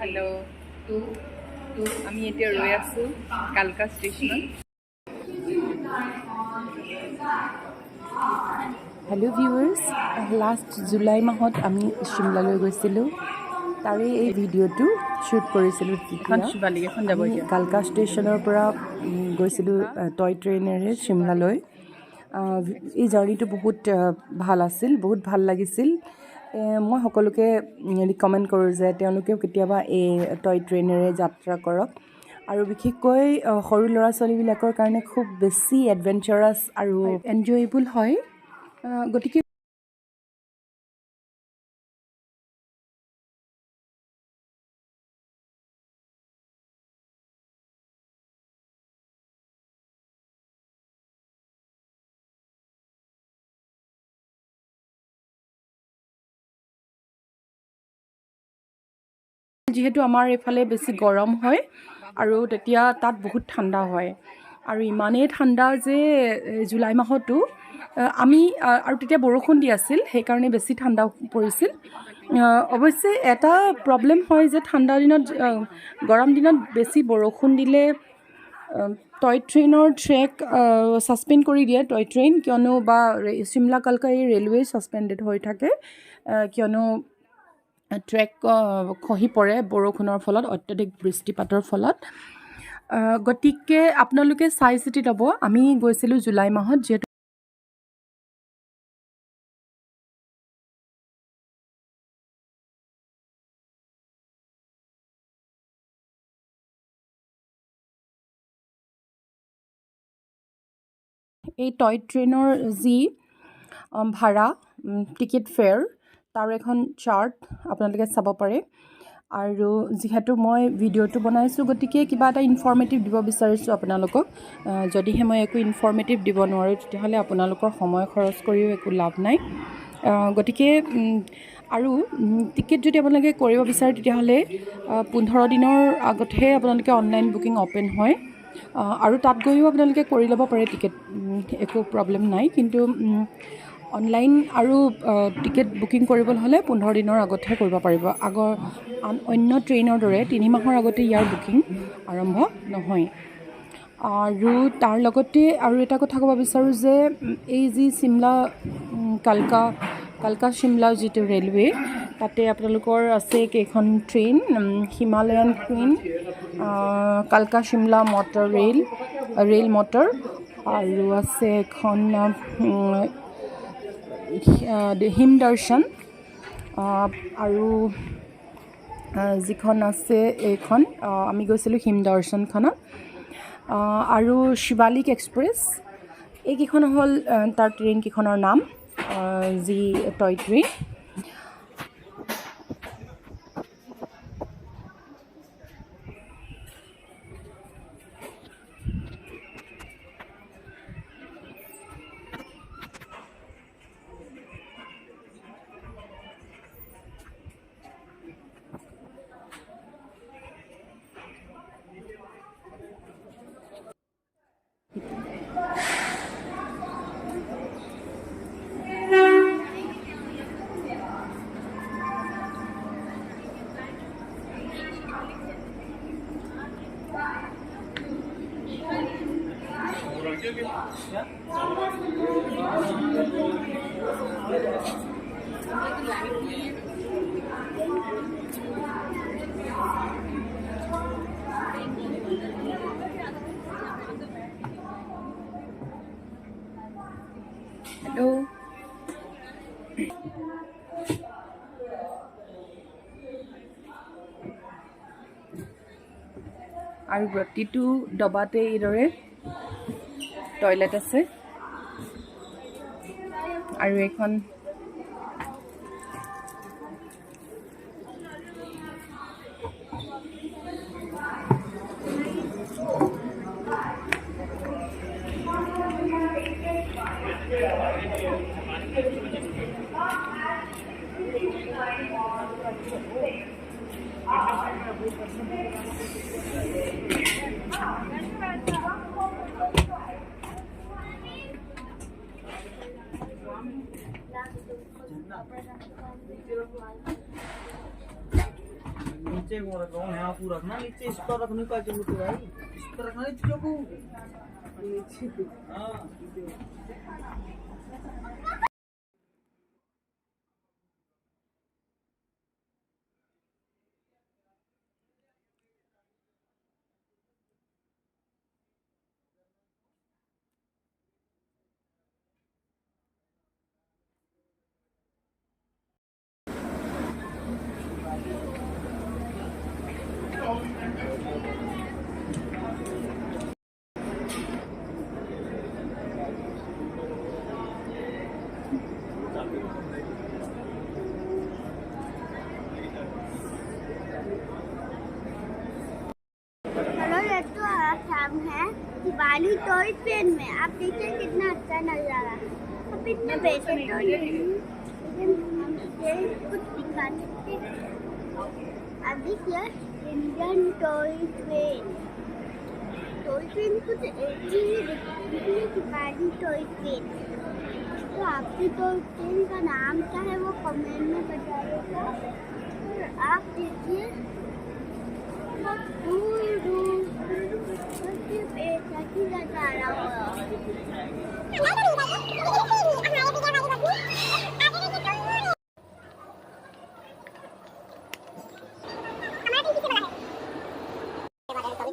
Hello. আমি এতিয়া ৰৈ আছো কালকা ষ্টেচনত। হেল্ল' ভিউৱাৰ্ছ, লাষ্ট জুলাই মাহত আমি শিমলালৈ গৈছিলোঁ। তাৰে এই ভিডিঅ'টো শ্বুট কৰিছিলোঁ। আমি কালকা ষ্টেচনৰ পৰা গৈছিলোঁ টয় ট্ৰেইনেৰে শিমলালৈ। এই জাৰ্ণিটো বহুত ভাল আছিল, বহুত ভাল লাগিছিল। মই সকলোকে ৰিকমেণ্ড কৰোঁ যে তেওঁলোকেও কেতিয়াবা এই টয় ট্ৰেইনেৰে যাত্ৰা কৰক। আৰু বিশেষকৈ সৰু ল'ৰা ছোৱালীবিলাকৰ কাৰণে খুব বেছি এডভেঞ্চাৰাছ আৰু এনজয়েবল হয়। গতিকে যিহেতু আমাৰ এইফালে বেছি গৰম হয় আৰু তেতিয়া তাত বহুত ঠাণ্ডা হয়, আৰু ইমানেই ঠাণ্ডা যে জুলাই মাহতো আমি আৰু তেতিয়া বৰষুণ দি আছিল, সেইকাৰণে বেছি ঠাণ্ডা পৰিছিল। অৱশ্যে এটা প্ৰব্লেম হয় যে ঠাণ্ডা দিনত গৰম দিনত বেছি বৰষুণ দিলে টয় ট্ৰেইনৰ ট্ৰেক ছাছপেণ্ড কৰি দিয়ে টয় ট্ৰেইন, কিয়নো বা শিমলা কালকা এই ৰেলৱে ছাছপেণ্ডেড হৈ থাকে, কিয়নো ট্ৰেক খহি পৰে বৰষুণৰ ফলত, অত্যাধিক বৃষ্টিপাতৰ ফলত। গতিকে আপোনালোকে চাই চিতি ল'ব। আমি গৈছিলোঁ জুলাই মাহত, যিহেতু এই টয় ট্ৰেইনৰ যি ভাড়া, টিকেট ফেয়াৰ, তাৰ এখন চাৰ্ট আপোনালোকে চাব পাৰে। আৰু যিহেতু মই ভিডিঅ'টো বনাইছোঁ, গতিকে কিবা এটা ইনফৰ্মেটিভ দিব বিচাৰিছোঁ আপোনালোকক। যদিহে মই একো ইনফৰ্মেটিভ দিব নোৱাৰোঁ, তেতিয়াহ'লে আপোনালোকৰ সময় খৰচ কৰিও একো লাভ নাই। গতিকে আৰু টিকেট যদি আপোনালোকে কৰিব বিচাৰে, তেতিয়াহ'লে 15 দিনৰ আগতহে আপোনালোকে অনলাইন বুকিং অ'পেন হয়। আৰু তাত গৈও আপোনালোকে কৰি ল'ব পাৰে টিকেট, একো প্ৰব্লেম নাই। কিন্তু অনলাইন আৰু টিকেট বুকিং কৰিবলৈ হ'লে 15 দিনৰ আগতহে কৰিব পাৰিব। অন্য ট্ৰেইনৰ দৰে 3 মাহৰ আগতে ইয়াৰ বুকিং আৰম্ভ নহয়। আৰু তাৰ লগতে আৰু এটা কথা ক'ব বিচাৰোঁ যে এই যি শিমলা কালকা শিমলা যিটো ৰেলৱে, তাতে আপোনালোকৰ আছে কেইখন ট্ৰেইন: হিমালয়ান কুইন, কালকা শিমলা মটৰ ৰেল মটৰ, আৰু আছে এখন হিম দৰ্শন, আৰু যিখন আছে এইখন আমি গৈছিলোঁ হিম দৰ্শনখনত, আৰু শিৱালিক এক্সপ্ৰেছ। এইকেইখন হ'ল তাৰ ট্ৰেইনকেইখনৰ নাম, যি টয় ট্ৰেইন। হেল্ল', আৰু প্ৰতিটো ডবাতে এইদৰে টয়লেট আছে। আৰু এখন नीचे को रखो यहाँ को रखना नीचे इस पर रखने का जरूरत है भाई इस पर रखना नीचे को नीचे हाँ हेलो दोस्तों, आज हम हैं दिवाली टॉय ट्रेन में। आप देखिए कितना अच्छा नज़ारा। अब इतने पैसे तो नहीं, लेकिन हम कुछ दिखा सकते हैं। आप देखिए इंडियन टॉय ट्रेन कुछ ऐसी ही दिखती है, दिवाली टॉय ट्रेन। तो आपकी टॉय ट्रेन का नाम क्या है वो कमेंट में बताइएगा। और आप देखिए दूर दूर सिर्फ एक ही नजारा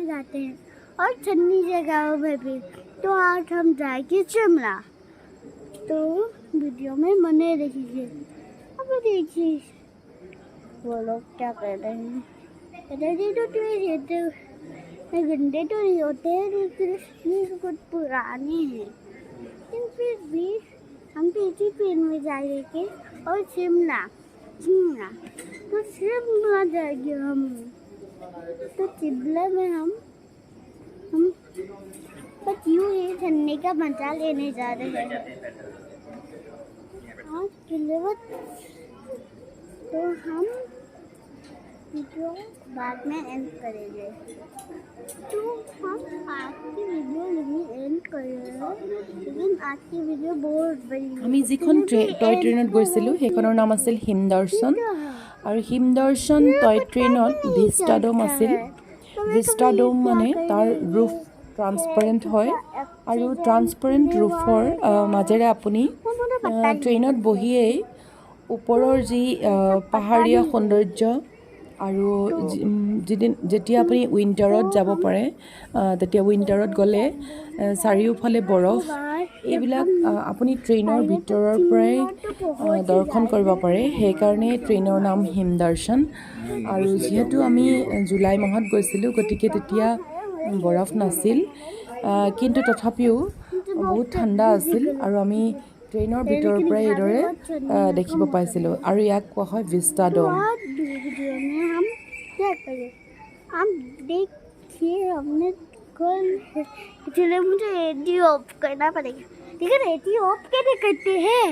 जाते हैं और ठंडी जगहों में भी। तो आज हम जाएंगे शिमला, तो वीडियो में बने रहिए। अब देखिए वो लोग क्या कर रहे हैं। गंदे तो नहीं होते हैं, लेकिन कुछ पुराने हैं। लेकिन फिर भी हम इसी ट्रेन में जाएंगे और शिमला तो शिमला जाएंगे हम। तो शिमला में हम बस यूँ ही ठंडे का मजा लेने जा रहे हैं। आज किले तो हम वीडियो बाद में एंड करेंगे। तो हम आज की वीडियो नहीं एंड करेंगे, लेकिन आज की वीडियो बहुत बड़ी। আমি যিখন টয় ট্ৰেইনত গৈছিলোঁ সেইখনৰ নাম আছিল হিমদৰ্শন আৰু হিমদৰ্শন টয় ট্ৰেইনত ভিষ্টাডোম আছিল। ভিষ্টাডোম মানে তাৰ ৰুফ ট্ৰান্সপাৰেণ্ট হয় আৰু ট্ৰান্সপাৰেণ্ট ৰুফৰ মাজেৰে আপুনি ট্ৰেইনত বহিয়েই ওপৰৰ যি পাহাৰীয়া সৌন্দৰ্য আৰু যেতিয়া আপুনি উইণ্টাৰত যাব পাৰে, তেতিয়া উইণ্টাৰত গ'লে চাৰিওফালে বৰফ, এইবিলাক আপুনি ট্ৰেইনৰ ভিতৰৰ পৰাই দৰ্শন কৰিব পাৰে। সেইকাৰণে ট্ৰেইনৰ নাম হিমদৰ্শন। আৰু যিহেতু আমি জুলাই মাহত গৈছিলোঁ, গতিকে তেতিয়া বৰফ নাছিল, কিন্তু তথাপিও বহুত ঠাণ্ডা আছিল আৰু আমি ট্ৰেইনৰ ভিতৰৰ পৰাই এইদৰে দেখিব পাইছিলোঁ। আৰু ইয়াক কোৱা হয় ভিষ্টাডোম। हम क्या करें, हम देखिए हमने कल, इसलिए मुझे एडी ऑफ करना पड़ेगा। लेकिन एडी ऑफ कैसे करते हैं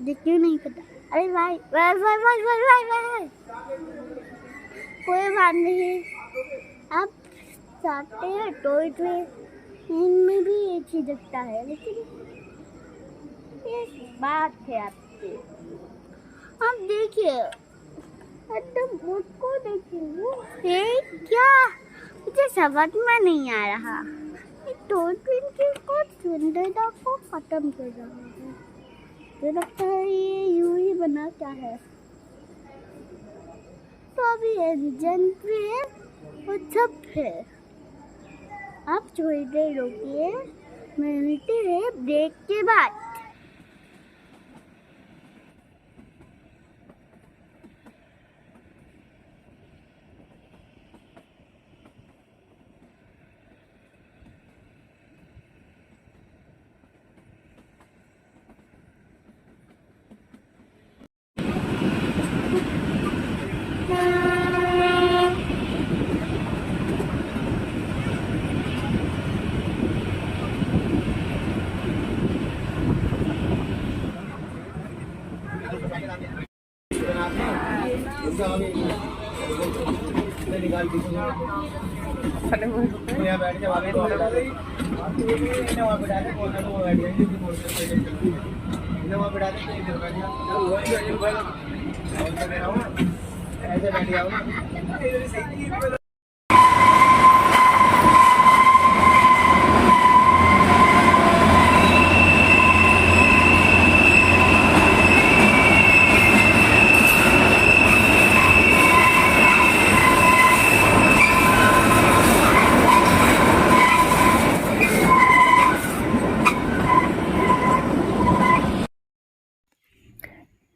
देखिए, नहीं पता। अरे भाई भाई भाई भाई भाई भाई भाई कोई बात नहीं, आप चाहते हैं टॉय ट्रेन इनमें भी एक ही दिखता है। लेकिन ये बात है आपकी, आप देखिए एकदम मुझको देखिए क्या, मुझे समझ में नहीं आ रहा। टॉय ट्रेन की कुछ सुंदरता को खत्म कर रहा है। मुझे लगता है ये यूं ही बना क्या है। तो अभी इंजन भी है और सब है। आप थोड़ी देर रुकिए, मिलते हैं ब्रेक के बाद।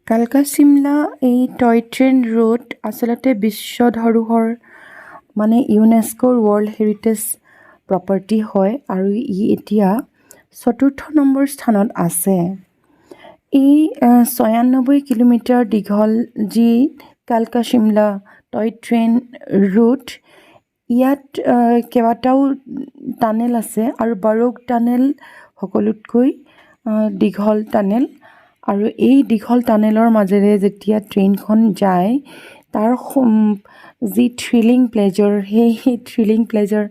কালকা চিমলা এই টয় ট্ৰেইন ৰুট আচলতে বিশ্ব ধৰোহৰ মানে ইউনেস্কোৰ ৱৰ্ল্ড হেৰিটেজ প্ৰপাৰ্টি হয় আৰু ই এতিয়া ৪ৰ্থ নম্বৰ স্থানত আছে। এই ৯৬ কিলোমিটাৰ দীঘল যি কালকা চিমলা টয় ট্ৰেইন ৰুট, ইয়াত কেইবাটাও টানেল আছে আৰু বাৰৌগ টানেল সকলোতকৈ দীঘল টানেল। আৰু এই দীঘল টানেলৰ মাজেৰে যেতিয়া ট্ৰেইনখন যায় তাৰ যি থ্ৰিলিং প্লেজাৰ, সেই থ্ৰিলিং প্লেজাৰ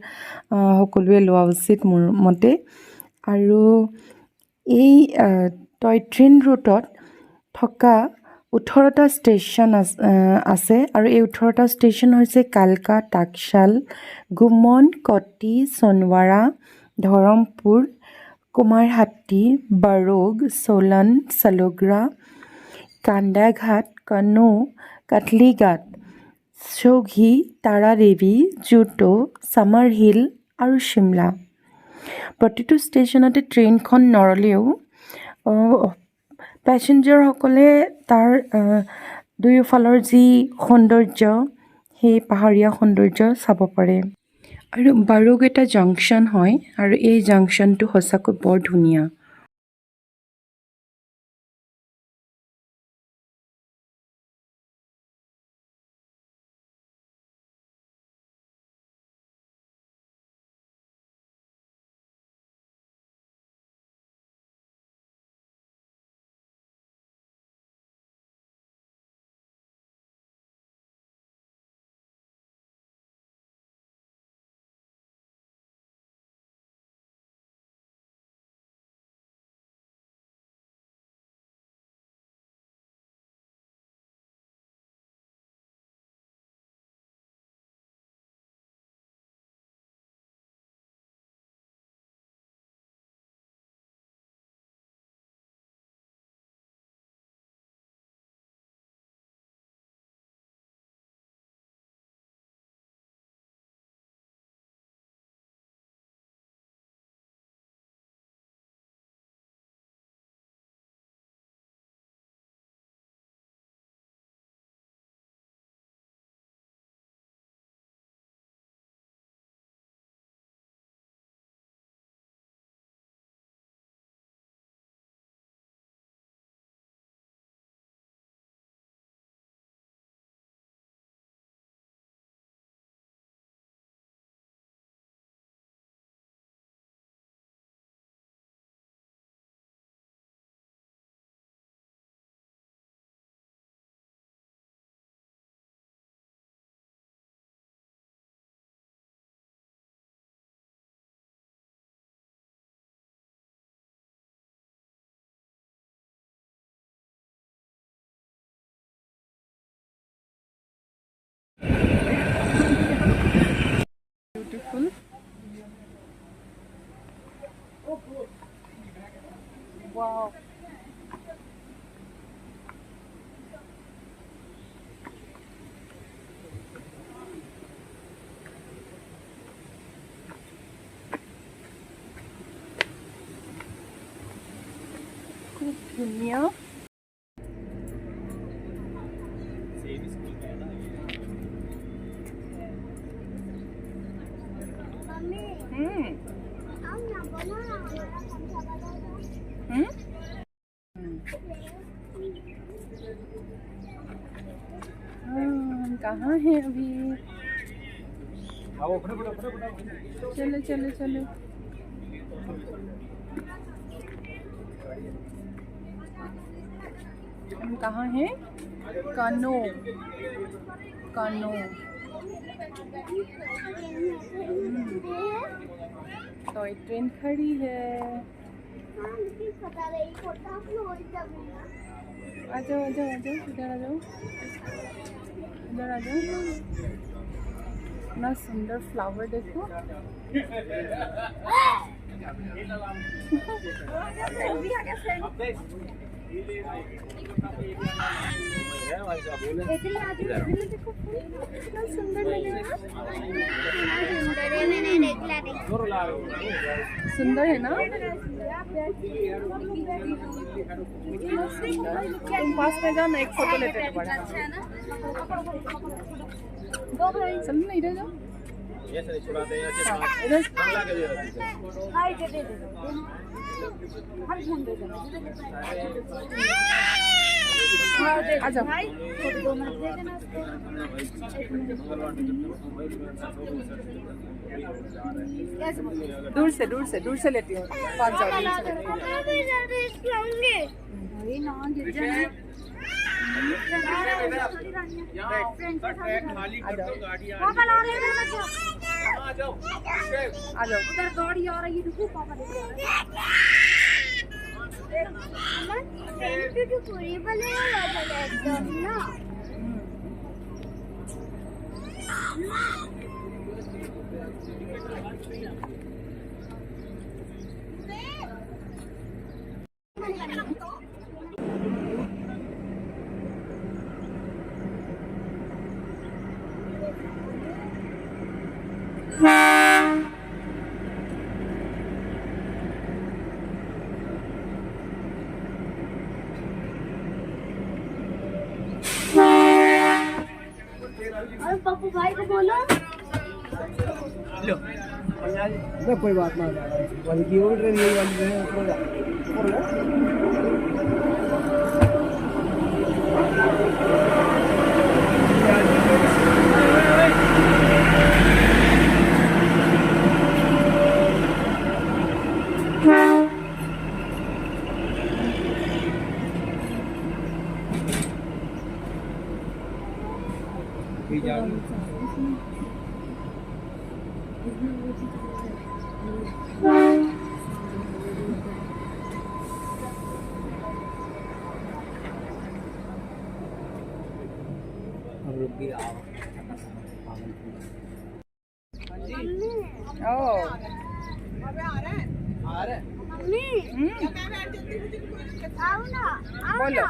সকলোৱে লোৱা উচিত মোৰ মতে। আৰু এই টয় ট্ৰেইন ৰুটত থকা 18টা ষ্টেচন আছে আৰু এই 18টা ষ্টেচন হৈছে কালকা, টাকশাল, গুমন, কটি, সোণৱাৰা, ধৰমপুৰ, কুমাৰহাটি, বাৰৌগ, সোলন, সালোগ্ৰা, কান্দাঘাট, কনৌ, কাটলিঘাট, চৌঘি, তাৰাদেৱী, জুটো, চামাৰহিল আৰু চিমলা। প্ৰতিটো ষ্টেচনতে ট্ৰেইনখন নৰলেও পেছেঞ্জাৰসকলে তাৰ দুয়োফালৰ যি সৌন্দৰ্য, সেই পাহাৰীয়া সৌন্দৰ্য চাব পাৰে। আৰু বাৰৌগ এটা জাংচন হয় আৰু এই জাংচনটো সঁচাকৈ বৰ ধুনীয়া। Beautiful. Wow. খুব ধুনীয়া। कहाँ है अभी? चलो चलो चलो। हम कहाँ हैं? कनो कनो। तो एक ट्रेन खड़ी है। आ जाओ आ जाओ आ जाओ, इधर आ जाओ। इधर आ जाओ। इतना सुंदर फ्लावर देखो। देखो कितना सुंदर लगेगा। सुंदर है ना? तुम पास में जाओ ना, एक फोटो लेते हैं बड़ा। चलो ना इधर जाओ। इधर आ जाओ। दूर से लेती हूँ। पास जाओ, दूर से लेती आ जाओ। उधर गाड़ी आ रही है, रुको पापा लेके आ रहे हैं। पूरी बनेगा एकदम ना। और पप्पू भाई को बोलो। लो कोई बात ना, वाली की ओल्ड रही है वाली है आओ ना, आओ बोलो। ना,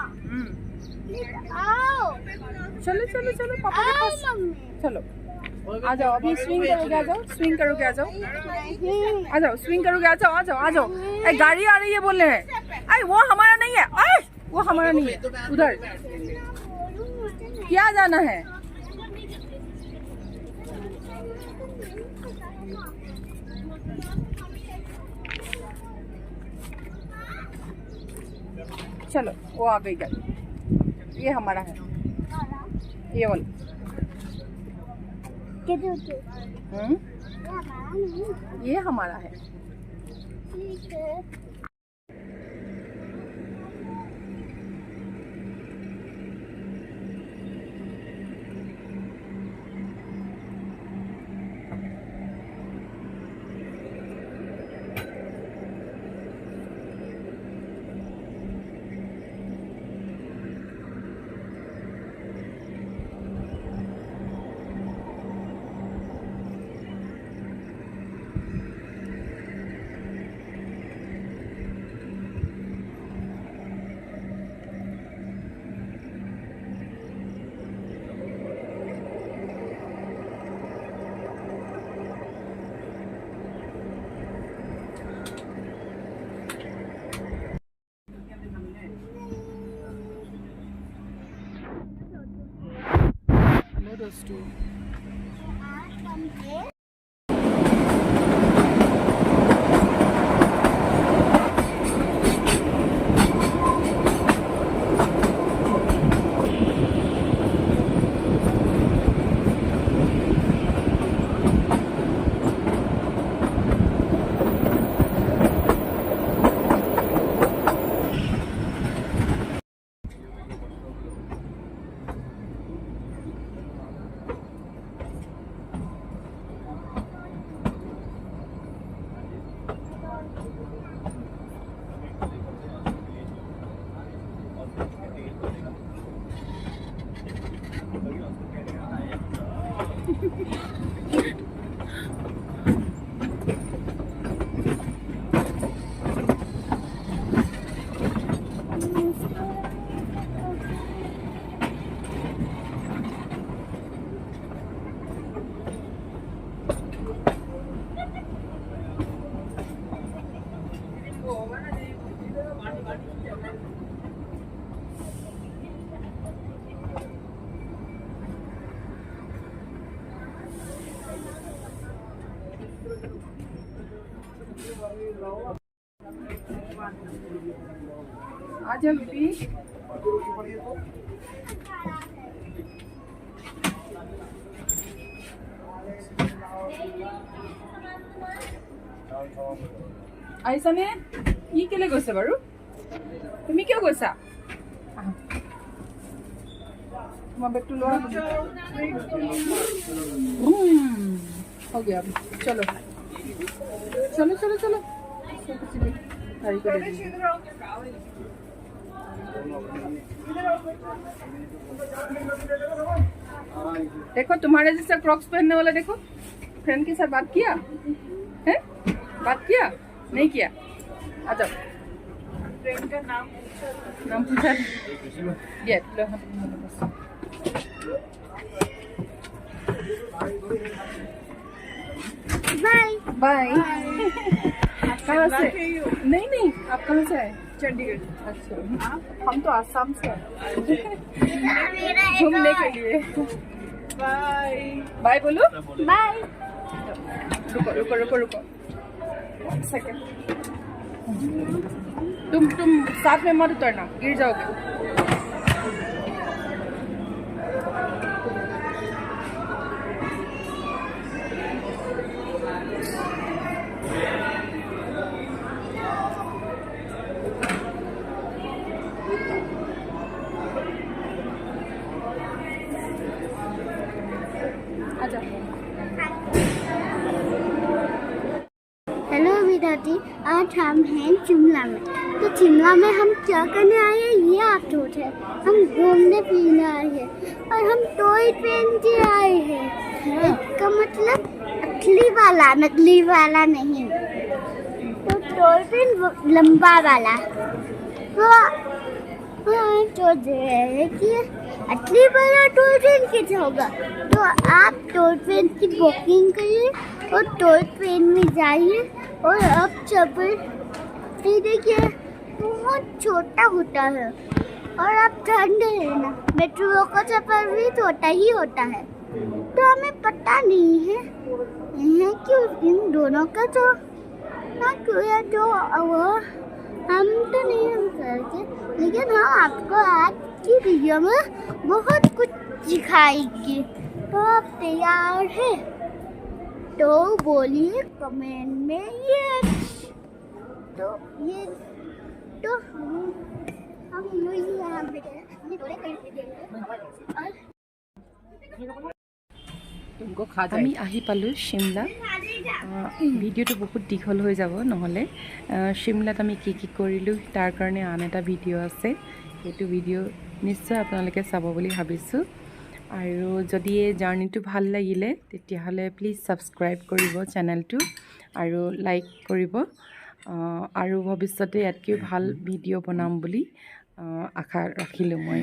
आओ। चलो पापा के पास चलो। आ जाओ, अभी स्विंग करोगे, आ जाओ। स्विंग करोगे, आ जाओ। आ जाओ, स्विंग करोगे, आ जाओ। ए गाड़ी आ रही है बोल रहे हैं। अरे वो हमारा नहीं है। अरे वो हमारा नहीं है, उधर क्या जाना है। चलो, वो आ गई गाड़ी। ये हमारा है, ये वाला। ये हमारा है। ठीक है। Those two. आ जल्दी। আহিছানে? ই কেলে গৈছে বাৰু? তুমি কিয় গৈছা? তোমাৰ বেগটো লোৱা। हो गया अब। चलो चलो चलो चलो गाड़ी को दे दीजिए। देखो तुम्हारे जैसा क्रॉक्स पहनने वाला देखो, फ्रेंड के साथ बात किया है? बात किया? नहीं किया? आ जाओ। फ्रेंड का नाम पूछा? ये लो हाँ बस। Bye bye. कहाँ से? नहीं नहीं, आप कहाँ से आए? चंडीगढ़। अच्छा, हम तो आसाम से आए घूमने के लिए। बाय बाय बोलो। बाय। रुको रुको रुको रुको सेकंड। तुम साथ में मत उतरना, गिर जाओगे। आजा। हेलो विदाती, आज हम हैं शिमला में। तो शिमला में हम क्या करने आए हैं ये आप सोच है। हम घूमने फिरने आए हैं और हम टॉय ट्रेन से आए हैं। इसका मतलब असली वाला, नकली वाला नहीं। तो टॉय ट्रेन लंबा वाला। तो सोच रहे हैं कि असली वाला टॉय ट्रेन कैसे होगा। तो आप टॉय ट्रेन की बुकिंग करिए और टॉय ट्रेन में जाइए और अब सफर देखिए बहुत छोटा होता है और आप ठंडे रहना। मेट्रो का सफर भी छोटा ही होता है। तो हमें पता नहीं है क्यों इन दोनों का तो ना क्यों है तो वो हम तो नहीं हम करते, लेकिन हम आपको आज की वीडियो में बहुत कुछ सिखाएंगे। तो आप तैयार हैं? तो बोलिए कमेंट में यस। तो ये तो हम वही यहाँ पे तुमको खा আমি আহি পালোঁ শিমলা। ভিডিঅ'টো বহুত দীঘল হৈ যাব নহ'লে। শিমলাত আমি কি কি কৰিলোঁ তাৰ কাৰণে আন এটা ভিডিঅ' আছে, সেইটো ভিডিঅ' নিশ্চয় আপোনালোকে চাব বুলি ভাবিছোঁ। আৰু যদি এই জাৰ্ণিটো ভাল লাগিলে তেতিয়াহ'লে প্লিজ ছাবস্ক্ৰাইব কৰিব চেনেলটো আৰু লাইক কৰিব। আৰু ভৱিষ্যতে ইয়াতকৈ ভাল ভিডিঅ' বনাম বুলি আশা ৰাখিলোঁ মই।